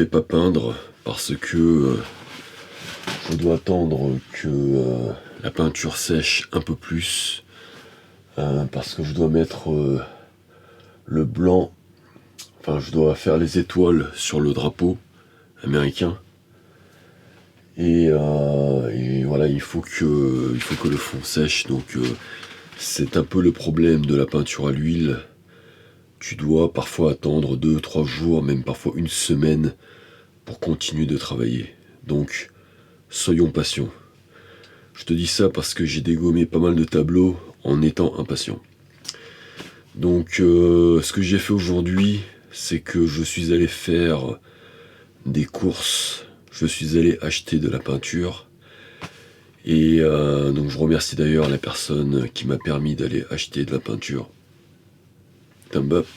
vais pas peindre parce que je dois attendre que la peinture sèche un peu plus, parce que je dois mettre le blanc, enfin je dois faire les étoiles sur le drapeau américain. Et voilà, il faut que le fond sèche, donc c'est un peu le problème de la peinture à l'huile. Tu dois parfois attendre 2-3 jours, même parfois une semaine pour continuer de travailler. Donc, soyons patients. Je te dis ça parce que j'ai dégommé pas mal de tableaux en étant impatient. Donc, ce que j'ai fait aujourd'hui, c'est que je suis allé faire des courses. Je suis allé acheter de la peinture. Et donc, je remercie d'ailleurs la personne qui m'a permis d'aller acheter de la peinture. Thumb up.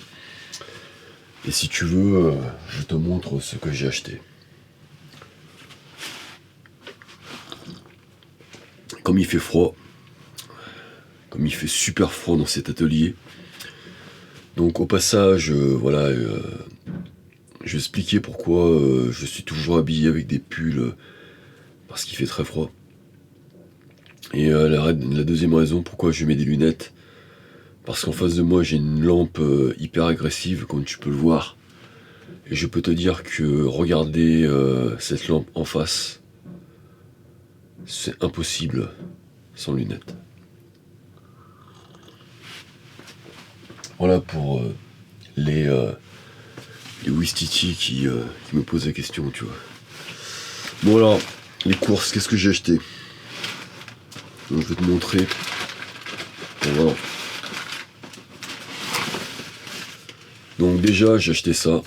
Et si tu veux, je te montre ce que j'ai acheté. Comme il fait froid, comme il fait super froid dans cet atelier, donc au passage, voilà, je vais expliquer pourquoi je suis toujours habillé avec des pulls, parce qu'il fait très froid. Et la deuxième raison pourquoi je mets des lunettes, parce qu'en face de moi j'ai une lampe hyper agressive, comme tu peux le voir. Et je peux te dire que regarder cette lampe en face, c'est impossible sans lunettes. Voilà pour les Ouistiti qui me posent la question, tu vois. Bon alors, les courses, qu'est-ce que j'ai acheté? Donc, je vais te montrer. Bon, voilà. Donc déjà, j'ai acheté ça.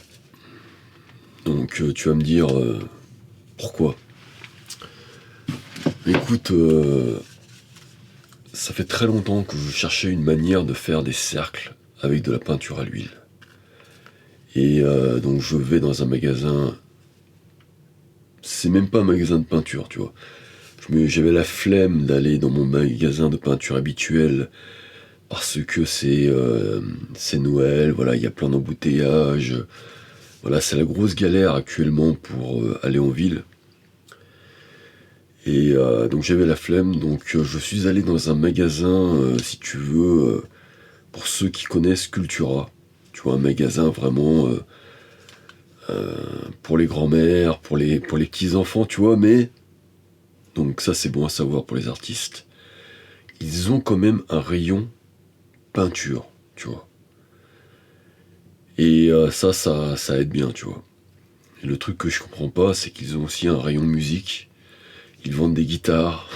Donc tu vas me dire pourquoi. Écoute, ça fait très longtemps que je cherchais une manière de faire des cercles avec de la peinture à l'huile. Et donc je vais dans un magasin. C'est même pas un magasin de peinture, tu vois. J'avais la flemme d'aller dans mon magasin de peinture habituel parce que c'est Noël, voilà, il y a plein d'embouteillages. Voilà, c'est la grosse galère actuellement pour aller en ville. Et donc j'avais la flemme, donc je suis allé dans un magasin, si tu veux, pour ceux qui connaissent Cultura. Tu vois, un magasin vraiment pour les grands-mères, pour les petits-enfants, tu vois, mais... Donc ça c'est bon à savoir pour les artistes. Ils ont quand même un rayon peinture, tu vois. Et ça aide bien, tu vois. Et le truc que je comprends pas, c'est qu'ils ont aussi un rayon musique. Ils vendent des guitares.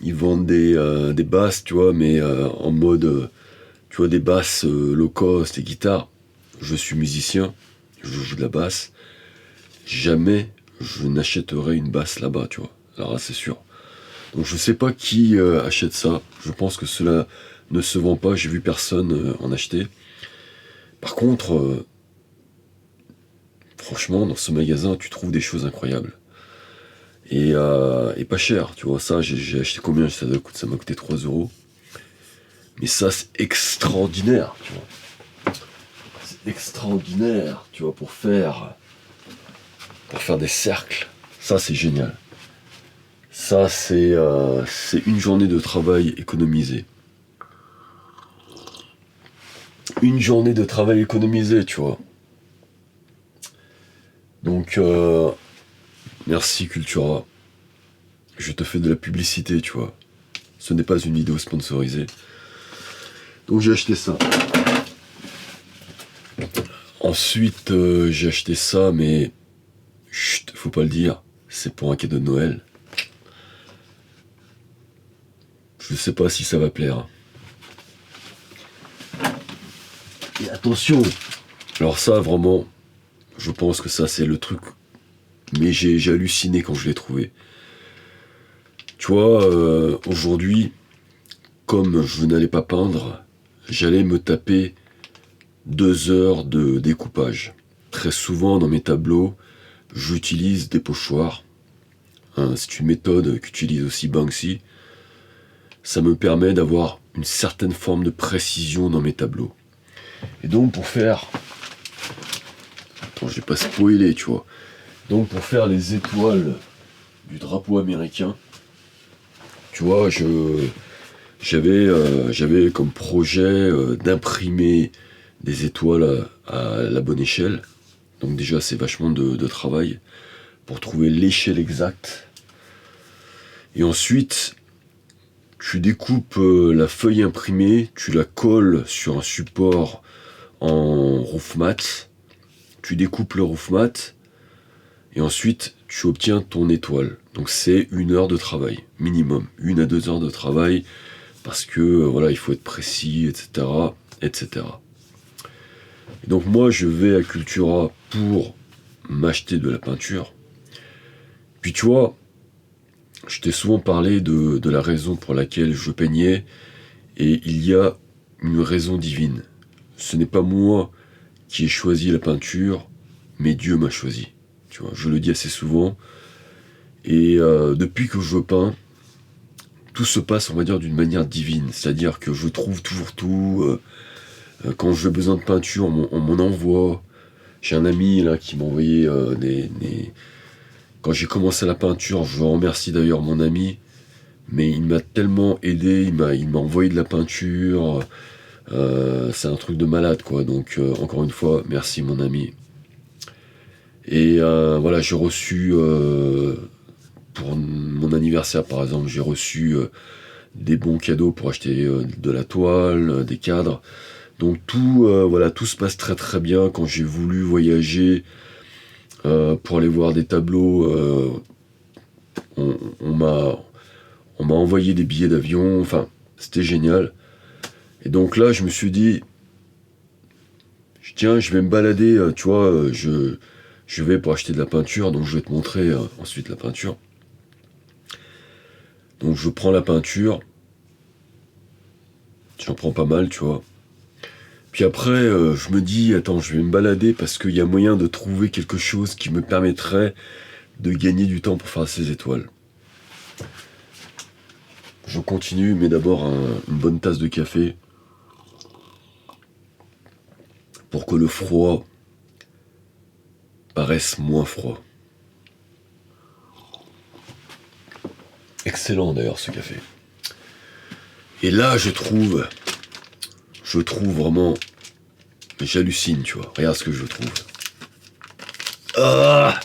Ils vendent des basses, tu vois, mais en mode, tu vois, des basses low cost, des guitares. Je suis musicien, je joue de la basse. Jamais je n'achèterai une basse là-bas, tu vois. Alors là, c'est sûr. Donc je sais pas qui achète ça. Je pense que cela ne se vend pas. J'ai vu personne en acheter. Par contre, franchement, dans ce magasin, tu trouves des choses incroyables. Et pas cher, tu vois. Ça, j'ai acheté combien? Ça m'a coûté 3 euros. Mais ça, c'est extraordinaire, tu vois. C'est extraordinaire, tu vois, pour faire des cercles. Ça, c'est génial. Ça, c'est une journée de travail économisée. Une journée de travail économisée, tu vois. Donc, merci Cultura. Je te fais de la publicité, tu vois. Ce n'est pas une vidéo sponsorisée. Donc j'ai acheté ça. Ensuite, j'ai acheté ça, mais... Chut, faut pas le dire. C'est pour un cadeau de Noël. Je sais pas si ça va plaire. Et attention! Alors ça, vraiment, je pense que ça, c'est le truc... Mais j'ai halluciné quand je l'ai trouvé. Tu vois, aujourd'hui, comme je n'allais pas peindre, j'allais me taper 2 heures de découpage. Très souvent, dans mes tableaux, j'utilise des pochoirs. C'est une méthode qu'utilise aussi Banksy. Ça me permet d'avoir une certaine forme de précision dans mes tableaux. Et donc pour faire... Attends, je vais pas spoiler, tu vois. Donc pour faire les étoiles du drapeau américain, tu vois, j'avais comme projet d'imprimer des étoiles à la bonne échelle. Donc déjà c'est vachement de travail pour trouver l'échelle exacte. Et ensuite, tu découpes la feuille imprimée, tu la colles sur un support en roof mat, tu découpes le roof mat, et ensuite tu obtiens ton étoile. Donc c'est 1 heure de travail, minimum, 1 à 2 heures de travail, parce que voilà, il faut être précis, etc. etc. Et donc moi je vais à Cultura pour m'acheter de la peinture. Puis tu vois, je t'ai souvent parlé de la raison pour laquelle je peignais, et il y a une raison divine. Ce n'est pas moi qui ai choisi la peinture, mais Dieu m'a choisi. Tu vois, je le dis assez souvent. Et depuis que je peins, tout se passe, on va dire, d'une manière divine. C'est-à-dire que je trouve toujours tout. Quand j'ai besoin de peinture, on m'en envoie. J'ai un ami là qui m'a envoyé des... Quand j'ai commencé la peinture, je remercie d'ailleurs mon ami, mais il m'a tellement aidé, il m'a envoyé de la peinture. C'est un truc de malade, quoi. Donc, encore une fois, merci mon ami. Et voilà, j'ai reçu, pour mon anniversaire par exemple, j'ai reçu des bons cadeaux pour acheter de la toile, des cadres. Donc tout, voilà, tout se passe très très bien. Quand j'ai voulu voyager pour aller voir des tableaux, on m'a envoyé des billets d'avion. Enfin, c'était génial. Et donc là, je me suis dit, tiens, je vais me balader, tu vois, je vais pour acheter de la peinture, donc je vais te montrer ensuite la peinture. Donc je prends la peinture, j'en prends pas mal, tu vois. Puis après, je me dis, attends, je vais me balader parce qu'il y a moyen de trouver quelque chose qui me permettrait de gagner du temps pour faire ces étoiles. Je continue, mais d'abord une bonne tasse de café pour que le froid paraisse moins froid. Excellent d'ailleurs ce café. Et là, je trouve vraiment, j'hallucine, tu vois. Regarde ce que je trouve. Ah,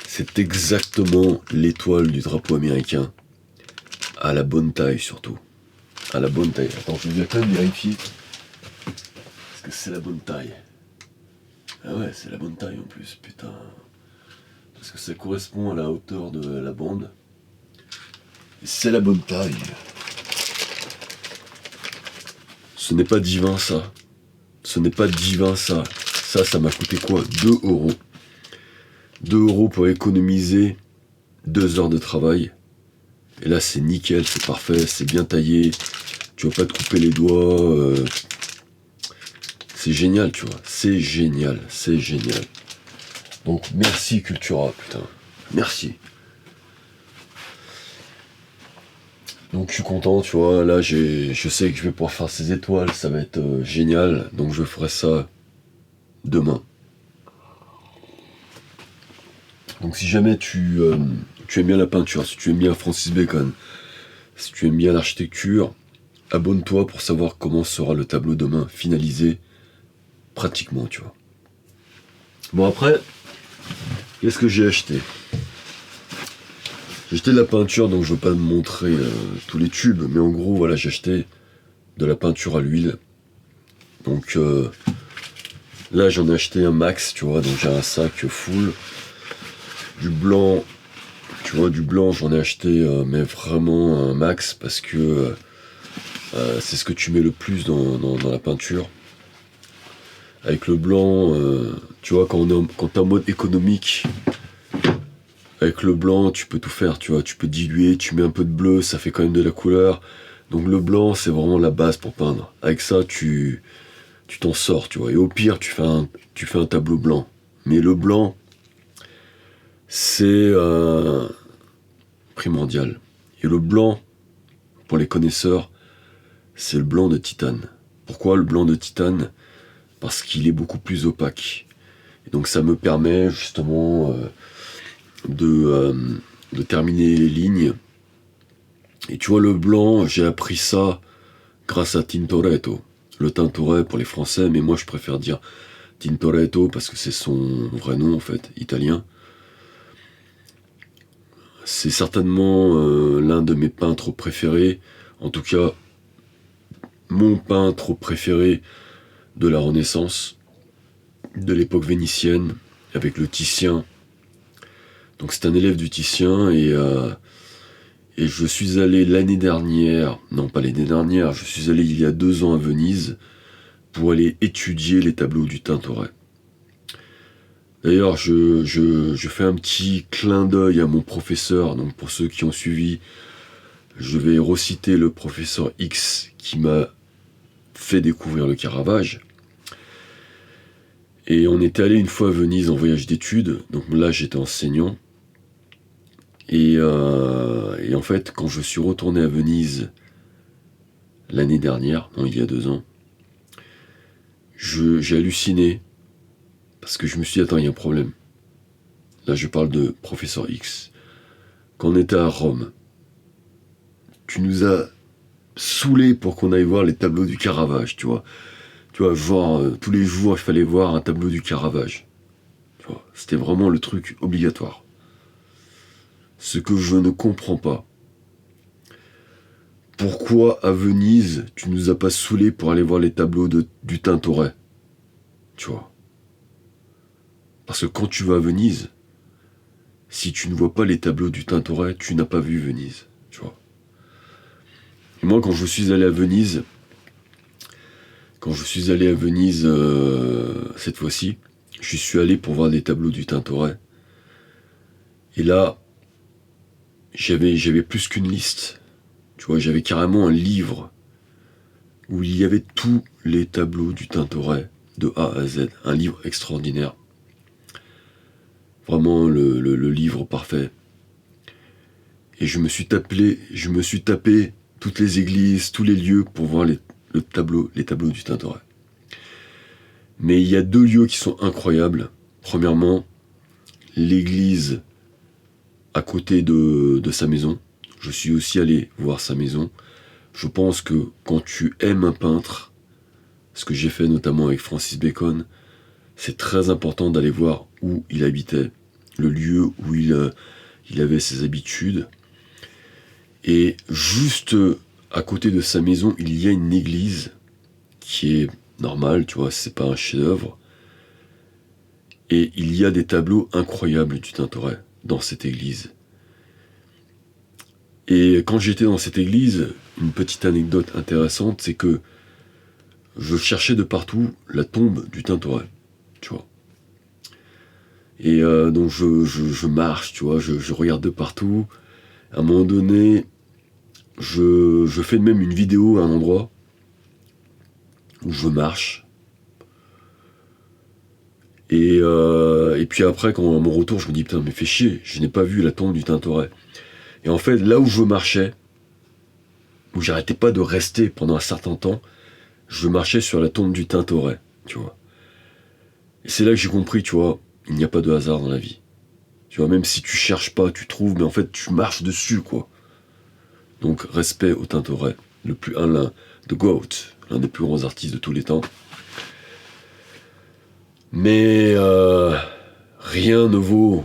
c'est exactement l'étoile du drapeau américain. À la bonne taille surtout. À la bonne taille. Attends, je vais quand même vérifier. Est-ce que c'est la bonne taille? Ah ouais, c'est la bonne taille en plus, putain. Parce que ça correspond à la hauteur de la bande. Et c'est la bonne taille. Ce n'est pas divin ça. Ce n'est pas divin ça. Ça m'a coûté quoi? 2 euros. 2 euros pour économiser 2 heures de travail. Et là c'est nickel, c'est parfait, c'est bien taillé. Tu vas pas te couper les doigts. C'est génial, tu vois. C'est génial, c'est génial. Donc merci Cultura, putain. Merci. Donc je suis content, tu vois. Là je sais que je vais pouvoir faire ces étoiles, ça va être génial. Donc je ferai ça demain. Donc si jamais tu aimes bien la peinture, si tu aimes bien Francis Bacon, si tu aimes bien l'architecture, abonne-toi pour savoir comment sera le tableau demain finalisé pratiquement, tu vois. Bon après, qu'est-ce que j'ai acheté? J'ai acheté de la peinture, donc je ne veux pas me montrer tous les tubes, mais en gros voilà, j'ai acheté de la peinture à l'huile. Donc là j'en ai acheté un max, tu vois, donc j'ai un sac full. Du blanc, tu vois, du blanc j'en ai acheté mais vraiment un max parce que c'est ce que tu mets le plus dans la peinture. Avec le blanc, tu vois, quand t'es en mode économique, avec le blanc tu peux tout faire, tu vois, tu peux diluer, tu mets un peu de bleu, ça fait quand même de la couleur. Donc le blanc c'est vraiment la base pour peindre. Avec ça tu t'en sors, tu vois. Et au pire tu fais un tableau blanc. Mais le blanc c'est primordial. Et le blanc, pour les connaisseurs, c'est le blanc de titane. Pourquoi le blanc de titane? Parce qu'il est beaucoup plus opaque. Et donc ça me permet justement de terminer les lignes. Et tu vois, le blanc, j'ai appris ça grâce à Tintoretto. Le Tintoret pour les Français, mais moi je préfère dire Tintoretto parce que c'est son vrai nom en fait, italien. C'est certainement l'un de mes peintres préférés, en tout cas mon peintre préféré de la Renaissance, de l'époque vénitienne, avec le Titien. Donc c'est un élève du Titien et je suis allé l'année dernière, non pas l'année dernière, je suis allé il y a 2 ans à Venise pour aller étudier les tableaux du Tintoret. D'ailleurs, je fais un petit clin d'œil à mon professeur, donc pour ceux qui ont suivi, je vais reciter le professeur X qui m'a fait découvrir le Caravage. Et on était allé une fois à Venise en voyage d'études, donc là j'étais enseignant. Et en fait, quand je suis retourné à Venise l'année dernière, non, il y a 2 ans, j'ai halluciné parce que je me suis dit, attends, il y a un problème. Là, je parle de professeur X. Quand on était à Rome, tu nous as saoulés pour qu'on aille voir les tableaux du Caravage, tu vois. Tu vois, genre, tous les jours, il fallait voir un tableau du Caravage. Tu vois, c'était vraiment le truc obligatoire. Ce que je ne comprends pas. Pourquoi à Venise, tu nous as pas saoulés pour aller voir les tableaux du Tintoret? Tu vois. Parce que quand tu vas à Venise, si tu ne vois pas les tableaux du Tintoret, tu n'as pas vu Venise. Tu vois. Et moi, quand je suis allé à Venise, cette fois-ci, je suis allé pour voir des tableaux du Tintoret. Et là, j'avais plus qu'une liste. Tu vois, j'avais carrément un livre où il y avait tous les tableaux du Tintoret de A à Z. Un livre extraordinaire. Vraiment le livre parfait. Et je me suis tapé toutes les églises, tous les lieux pour voir les tableaux du Tintoret. Mais il y a 2 lieux qui sont incroyables. Premièrement, l'église à côté de sa maison. Je suis aussi allé voir sa maison. Je pense que quand tu aimes un peintre, ce que j'ai fait notamment avec Francis Bacon, c'est très important d'aller voir où il habitait, le lieu où il avait ses habitudes. Et juste à côté de sa maison, il y a une église qui est normale, tu vois, c'est pas un chef-d'œuvre. Et il y a des tableaux incroyables du Tintoret dans cette église. Et quand j'étais dans cette église, une petite anecdote intéressante, c'est que je cherchais de partout la tombe du Tintoret, tu vois. Et donc je marche, tu vois, je regarde de partout. À un moment donné, je fais même une vidéo à un endroit où je marche. Et puis après, quand à mon retour, je me dis, putain, mais fais chier, je n'ai pas vu la tombe du Tintoret. Et en fait, là où je marchais, où j'arrêtais pas de rester pendant un certain temps, je marchais sur la tombe du Tintoret, tu vois. Et c'est là que j'ai compris, tu vois, il n'y a pas de hasard dans la vie. Tu vois, même si tu cherches pas, tu trouves, mais en fait, tu marches dessus, quoi. Donc, respect au Tintoret, l'un de GOAT, l'un des plus grands artistes de tous les temps. Mais rien ne vaut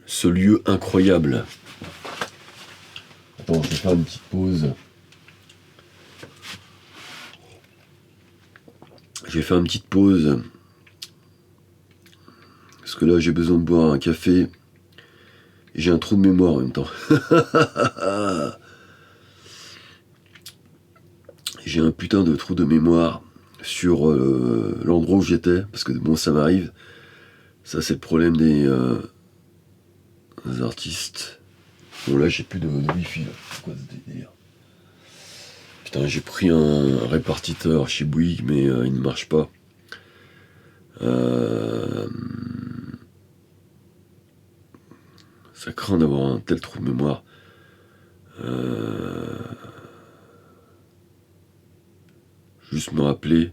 ce lieu incroyable. Attends, je vais faire une petite pause. Parce que là, j'ai besoin de boire un café. Et j'ai un trou de mémoire en même temps. J'ai un putain de trou de mémoire sur l'endroit où j'étais. Parce que bon, ça m'arrive. Ça, c'est le problème des artistes. Bon, là, j'ai plus de wifi. Là. C'est quoi ce délire? Putain, j'ai pris un répartiteur chez Bouygues, mais il ne marche pas. Ça craint d'avoir un tel trou de mémoire. Juste me rappeler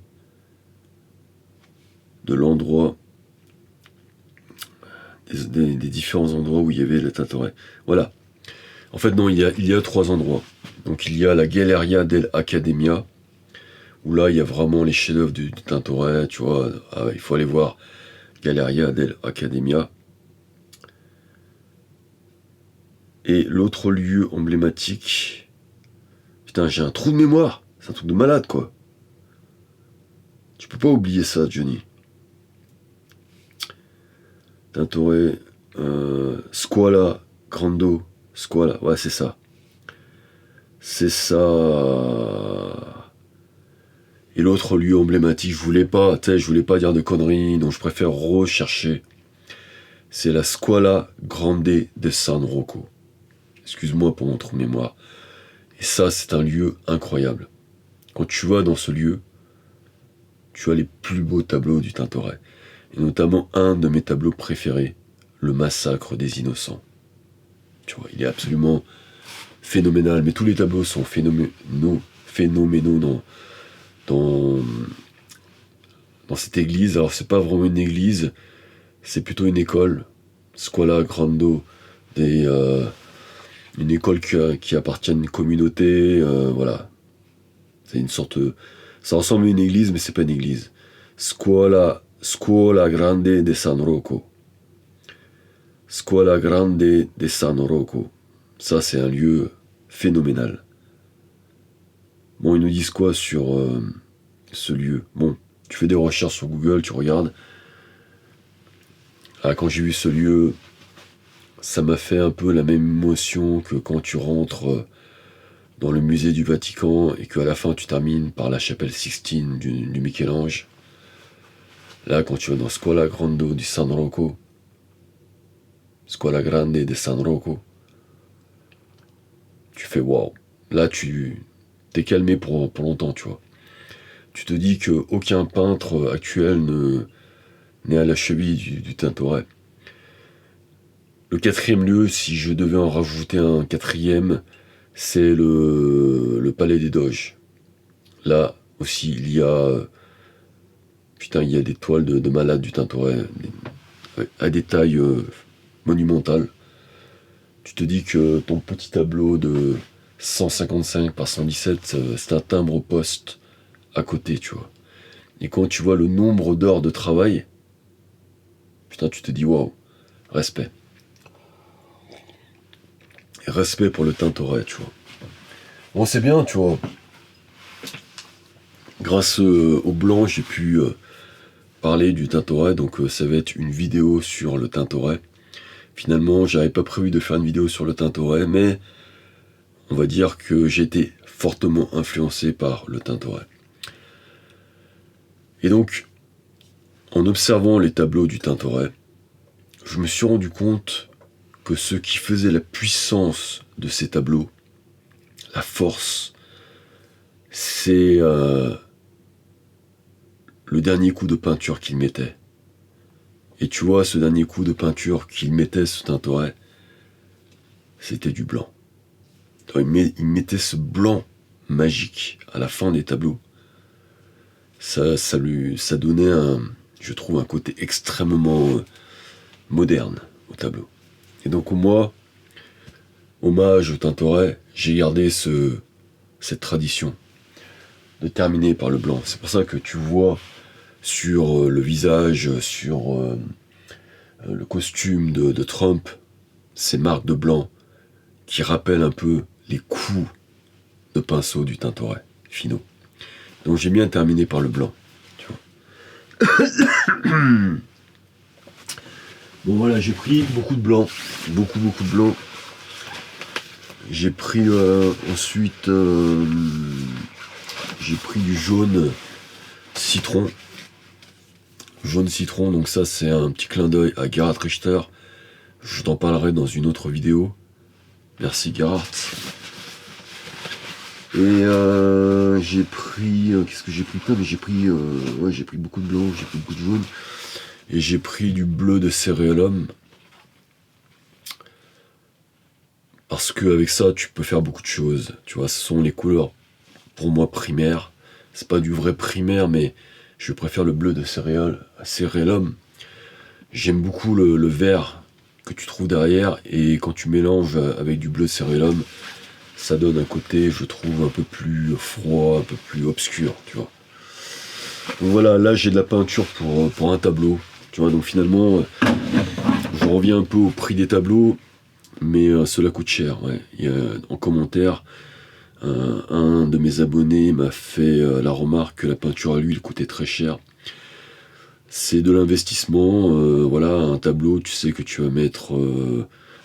de l'endroit, des différents endroits où il y avait le Tintoret. Voilà. En fait, non, il y a 3 endroits. Donc, il y a la Galleria dell'Accademia, où là, il y a vraiment les chefs-d'œuvre du Tintoret, tu vois. Ah, il faut aller voir Galleria dell'Accademia. Et l'autre lieu emblématique... Putain, j'ai un trou de mémoire. C'est un truc de malade, quoi. Tu peux pas oublier ça, Johnny. Tintoret, Scuola Grande, Scuola, ouais, c'est ça. C'est ça. Et l'autre lieu emblématique, je voulais pas dire de conneries, donc je préfère rechercher. C'est la Scuola Grande de San Rocco. Excuse-moi pour mon trou de mémoire. Et ça, c'est un lieu incroyable. Quand tu vas dans ce lieu, tu as les plus beaux tableaux du Tintoret. Et notamment un de mes tableaux préférés, le Massacre des Innocents. Tu vois, il est absolument phénoménal, mais tous les tableaux sont phénoménaux dans cette église. Alors c'est pas vraiment une église, c'est plutôt une école, Scuola Grande, une école qui appartient à une communauté, voilà. C'est une sorte, ça ressemble à une église, mais c'est pas une église. Scuola Grande de San Rocco. Scuola Grande de San Rocco. Ça, c'est un lieu phénoménal. Bon, ils nous disent quoi sur ce lieu? Bon, tu fais des recherches sur Google, tu regardes. Ah, quand j'ai vu ce lieu, ça m'a fait un peu la même émotion que quand tu rentres dans le musée du Vatican et qu'à la fin tu termines par la chapelle Sixtine du Michel-Ange. Là, quand tu vas dans Scuola Grande di San Rocco, Scuola Grande de San Rocco, tu fais waouh. Là, tu t'es calmé pour longtemps, tu vois. Tu te dis qu'aucun peintre actuel n'est à la cheville du Tintoret. Le 4e lieu, si je devais en rajouter un 4e, c'est le Palais des Doges. Là aussi, il y a des toiles de malades du Tintoret, à des tailles monumentales. Tu te dis que ton petit tableau de 155 par 117, c'est un timbre-poste à côté, tu vois. Et quand tu vois le nombre d'heures de travail, putain, tu te dis waouh, respect. Et respect pour le Tintoret, tu vois. Bon, c'est bien, tu vois. Grâce au blanc, j'ai pu parler du Tintoret, donc ça va être une vidéo sur le Tintoret. Finalement, j'avais pas prévu de faire une vidéo sur le Tintoret, mais on va dire que j'ai été fortement influencé par le Tintoret. Et donc, en observant les tableaux du Tintoret, je me suis rendu compte que ce qui faisait la puissance de ces tableaux, la force, c'est le dernier coup de peinture qu'il mettait. Et tu vois, ce dernier coup de peinture qu'il mettait, ce Tintoret, c'était du blanc. Il mettait ce blanc magique à la fin des tableaux. Ça donnait je trouve, un côté extrêmement moderne au tableau. Et donc moi, hommage au Tintoret, j'ai gardé cette tradition de terminer par le blanc. C'est pour ça que tu vois sur le visage, sur le costume de Trump, ces marques de blanc qui rappellent un peu les coups de pinceau du Tintoret, finaux. Donc j'ai bien terminé par le blanc. Tu vois. Bon voilà, j'ai pris beaucoup de blanc, beaucoup de blanc. J'ai pris ensuite, j'ai pris du jaune citron. Jaune citron, donc ça c'est un petit clin d'œil à Gerhard Richter. Je t'en parlerai dans une autre vidéo. Merci Gerhard. Et j'ai pris, qu'est-ce que j'ai pris? Mais j'ai pris beaucoup de blanc, j'ai pris beaucoup de jaune. Et j'ai pris du bleu de Céréolum. Parce qu'avec ça, tu peux faire beaucoup de choses. Tu vois, ce sont les couleurs, pour moi, primaires. C'est pas du vrai primaire, mais je préfère le bleu de céréales Cérélum. J'aime beaucoup le vert que tu trouves derrière, et quand tu mélanges avec du bleu Cérélum, ça donne un côté, je trouve, un peu plus froid, un peu plus obscur, tu vois. Donc voilà, là j'ai de la peinture pour un tableau, tu vois, donc finalement, je reviens un peu au prix des tableaux, mais cela coûte cher, ouais. Il y a, en commentaire, un de mes abonnés m'a fait la remarque que la peinture à l'huile coûtait très cher. C'est de l'investissement, voilà, un tableau, tu sais que tu vas mettre...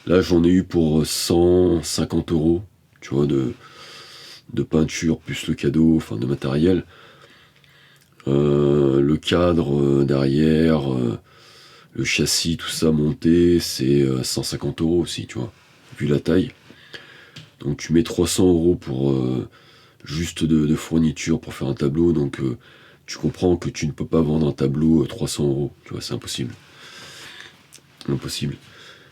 là j'en ai eu pour 150 euros, tu vois, de peinture, plus le cadeau, enfin de matériel. Le cadre derrière, le châssis, tout ça monté, c'est 150 euros aussi, tu vois, vu la taille. Donc tu mets 300 euros pour juste de fourniture pour faire un tableau, donc tu comprends que tu ne peux pas vendre un tableau 300 euros, tu vois, c'est impossible. Impossible.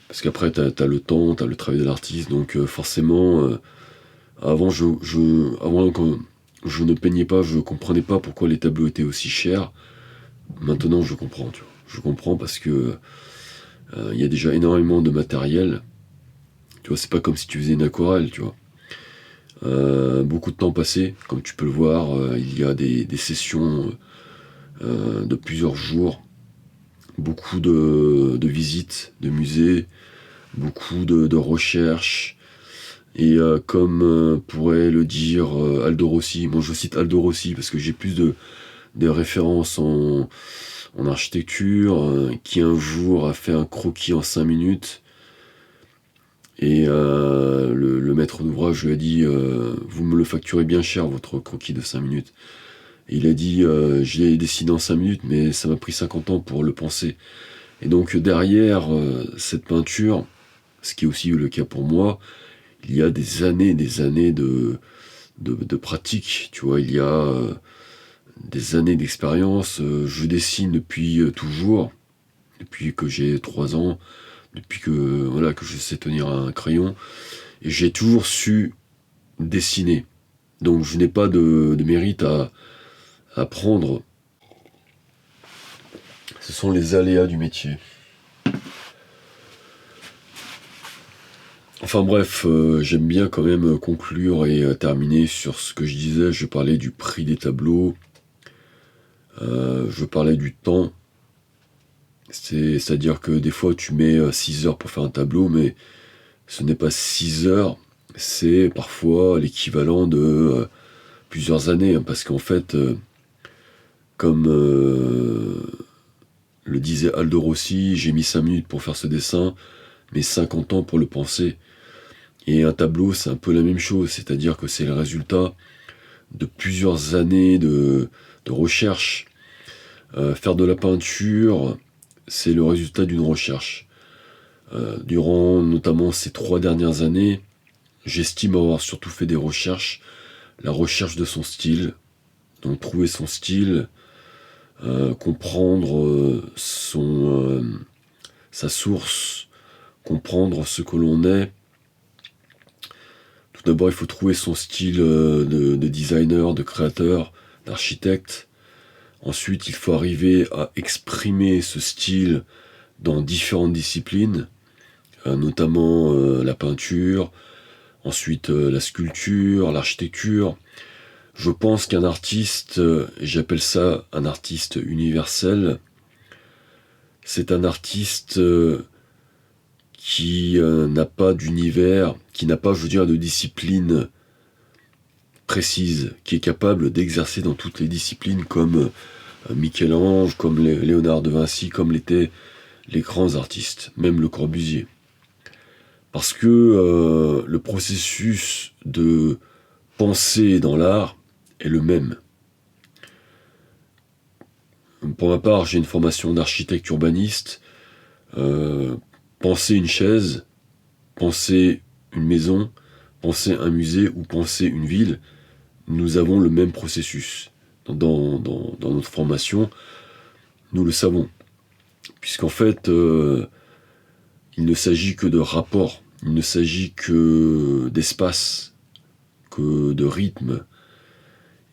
Parce qu'après, t'as le temps, t'as le travail de l'artiste, donc forcément, avant, avant quand je ne peignais pas, je comprenais pas pourquoi les tableaux étaient aussi chers. Maintenant, je comprends, tu vois. Je comprends parce que il y a déjà énormément de matériel. Tu vois, c'est pas comme si tu faisais une aquarelle, tu vois. Beaucoup de temps passé, comme tu peux le voir, il y a des sessions de plusieurs jours, beaucoup de visites de musées, beaucoup de recherches, et comme pourrait le dire Aldo Rossi, moi je cite Aldo Rossi parce que j'ai plus de références en architecture, qui un jour a fait un croquis en 5 minutes, et le maître d'ouvrage lui a dit vous me le facturez bien cher votre croquis de 5 minutes. Et il a dit je l'ai dessiné en 5 minutes mais ça m'a pris 50 ans pour le penser. Et donc derrière cette peinture, ce qui est aussi le cas pour moi, il y a des années de pratique, tu vois, il y a des années d'expérience. Je dessine depuis toujours, depuis que j'ai 3 ans, depuis que, voilà, que je sais tenir un crayon, et j'ai toujours su dessiner. Donc je n'ai pas de mérite à prendre. Ce sont les aléas du métier. Enfin bref, j'aime bien quand même conclure et terminer sur ce que je disais. Je parlais du prix des tableaux, je parlais du temps. C'est-à-dire que des fois tu mets 6 heures pour faire un tableau, mais ce n'est pas 6 heures, c'est parfois l'équivalent de plusieurs années, hein, parce qu'en fait, comme le disait Aldo Rossi, j'ai mis 5 minutes pour faire ce dessin, mais 50 ans pour le penser. Et un tableau, c'est un peu la même chose, c'est-à-dire que c'est le résultat de plusieurs années de recherche. Faire de la peinture, c'est le résultat d'une recherche. Durant notamment ces 3 dernières années, j'estime avoir surtout fait des recherches. La recherche de son style, donc trouver son style, comprendre sa source, comprendre ce que l'on est. Tout d'abord, il faut trouver son style de designer, de créateur, d'architecte. Ensuite, il faut arriver à exprimer ce style dans différentes disciplines, notamment la peinture, ensuite la sculpture, l'architecture. Je pense qu'un artiste, j'appelle ça un artiste universel, c'est un artiste qui n'a pas d'univers, qui n'a pas, je veux dire, de discipline précise, qui est capable d'exercer dans toutes les disciplines comme Michel-Ange, comme Léonard de Vinci, comme l'étaient les grands artistes, même Le Corbusier. Parce que le processus de penser dans l'art est le même. Pour ma part, j'ai une formation d'architecte urbaniste. Penser une chaise, penser une maison, penser un musée ou penser une ville, nous avons le même processus. Dans notre formation, nous le savons. Puisqu'en fait, il ne s'agit que de rapport, il ne s'agit que d'espace, que de rythme.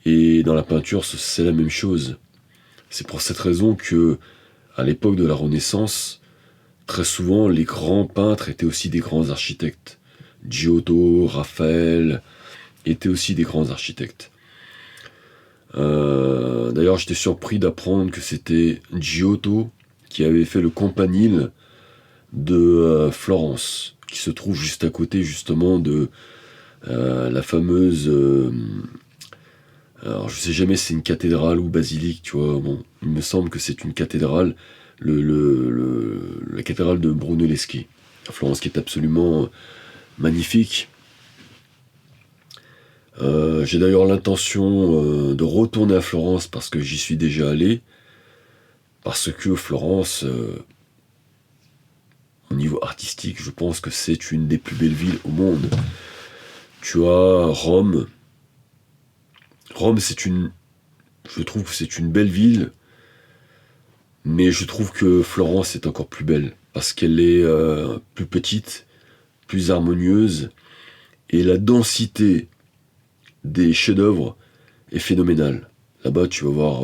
Et dans la peinture, c'est la même chose. C'est pour cette raison que à l'époque de la Renaissance, très souvent, les grands peintres étaient aussi des grands architectes. Giotto, Raphaël étaient aussi des grands architectes. D'ailleurs, j'étais surpris d'apprendre que c'était Giotto qui avait fait le campanile de Florence, qui se trouve juste à côté justement de la fameuse... alors je sais jamais si c'est une cathédrale ou basilique, tu vois. Bon, il me semble que c'est une cathédrale, la cathédrale de Brunelleschi, à Florence, qui est absolument magnifique. J'ai d'ailleurs l'intention de retourner à Florence parce que j'y suis déjà allé, parce que Florence, au niveau artistique, je pense que c'est une des plus belles villes au monde. Tu as Rome. Rome, je trouve que c'est une belle ville, mais je trouve que Florence est encore plus belle, parce qu'elle est plus petite, plus harmonieuse, et la densité des chefs-d'œuvre est phénoménale. Là-bas, tu vas voir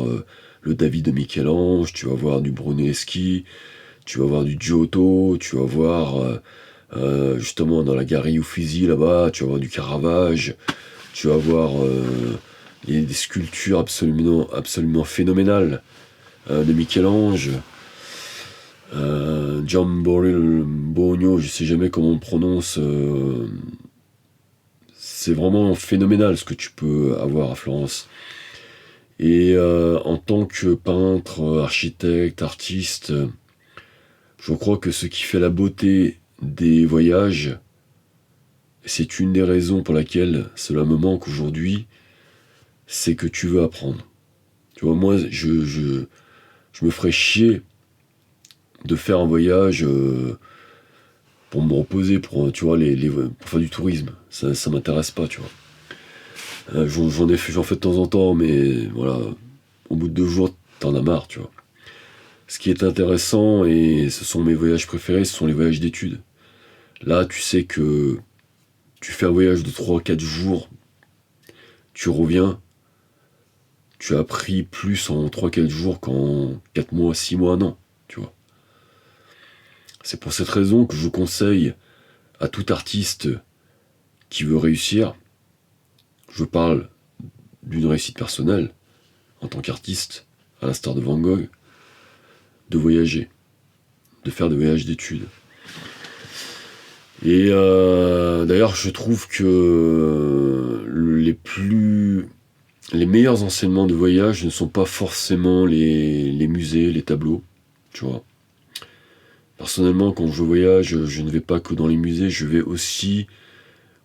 le David de Michel-Ange, tu vas voir du Brunelleschi, tu vas voir du Giotto, tu vas voir justement dans la Galerie Uffizi là-bas, tu vas voir du Caravage, tu vas voir des sculptures absolument phénoménales de Michel-Ange, Giambattista, je sais jamais comment on prononce. C'est vraiment phénoménal ce que tu peux avoir à Florence. Et en tant que peintre, architecte, artiste, je crois que ce qui fait la beauté des voyages, c'est une des raisons pour laquelle cela me manque aujourd'hui, c'est que tu veux apprendre. Tu vois, moi, je me ferais chier de faire un voyage pour me reposer, pour, tu vois, pour faire du tourisme. Ça m'intéresse pas, tu vois. J'en fais de temps en temps, mais voilà, au bout de 2 jours, t'en as marre, tu vois. Ce qui est intéressant, et ce sont mes voyages préférés, ce sont les voyages d'études. Là, tu sais que tu fais un voyage de 3-4 jours, tu reviens, tu as appris plus en 3-4 jours qu'en 4 mois, 6 mois, un an, tu vois. C'est pour cette raison que je conseille à tout artiste qui veut réussir, je parle d'une réussite personnelle, en tant qu'artiste, à l'instar de Van Gogh, de voyager, de faire des voyages d'études. Et d'ailleurs, je trouve que les meilleurs enseignements de voyage ne sont pas forcément les musées, les tableaux, tu vois. Personnellement, quand je voyage, je ne vais pas que dans les musées, je vais aussi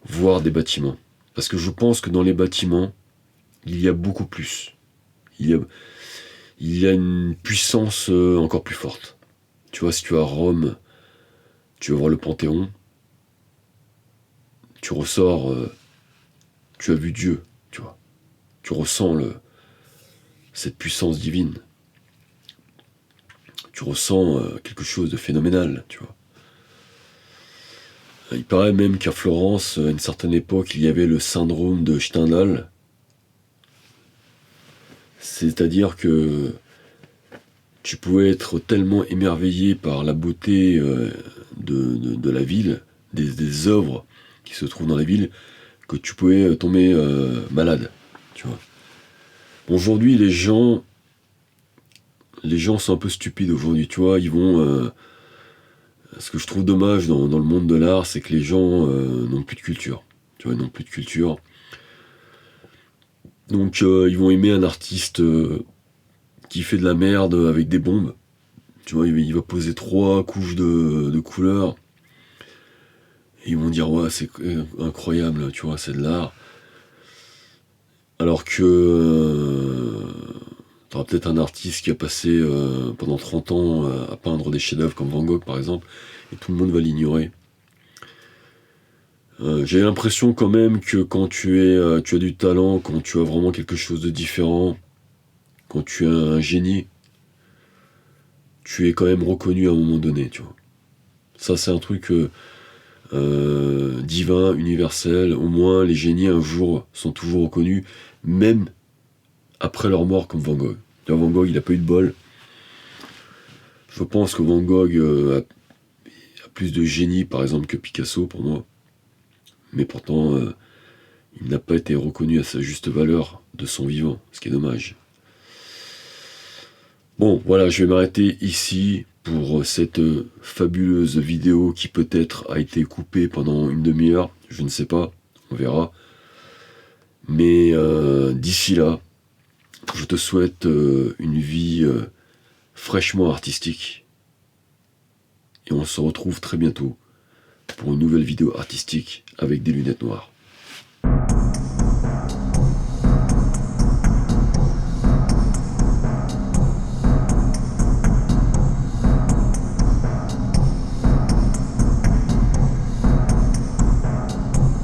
voir des bâtiments. Parce que je pense que dans les bâtiments, il y a beaucoup plus. Il y a une puissance encore plus forte. Tu vois, si tu vas à Rome, tu vas voir le Panthéon, tu ressors, tu as vu Dieu, tu vois. Tu ressens cette puissance divine. Tu ressens quelque chose de phénoménal, tu vois. Il paraît même qu'à Florence, à une certaine époque, il y avait le syndrome de Stendhal. C'est-à-dire que tu pouvais être tellement émerveillé par la beauté de la ville, des œuvres qui se trouvent dans la ville, que tu pouvais tomber malade, tu vois. Aujourd'hui, les gens sont un peu stupides aujourd'hui, tu vois, ils vont... ce que je trouve dommage dans le monde de l'art, c'est que les gens n'ont plus de culture. Tu vois, ils n'ont plus de culture. Donc ils vont aimer un artiste qui fait de la merde avec des bombes. Tu vois, il va poser 3 couches de couleurs. Et ils vont dire, ouais, c'est incroyable, tu vois, c'est de l'art. Alors que t'auras peut-être un artiste qui a passé pendant 30 ans à peindre des chefs-d'œuvre comme Van Gogh, par exemple, et tout le monde va l'ignorer. J'ai l'impression quand même que quand tu as du talent, quand tu as vraiment quelque chose de différent, quand tu es un génie, tu es quand même reconnu à un moment donné, tu vois. Ça, c'est un truc divin, universel. Au moins, les génies, un jour, sont toujours reconnus, même après leur mort, comme Van Gogh. Van Gogh, il n'a pas eu de bol. Je pense que Van Gogh a plus de génie, par exemple, que Picasso, pour moi. Mais pourtant, il n'a pas été reconnu à sa juste valeur de son vivant, ce qui est dommage. Bon, voilà, je vais m'arrêter ici pour cette fabuleuse vidéo qui peut-être a été coupée pendant une demi-heure, je ne sais pas, on verra. Mais d'ici là, je te souhaite une vie fraîchement artistique. Et on se retrouve très bientôt pour une nouvelle vidéo artistique avec des lunettes noires.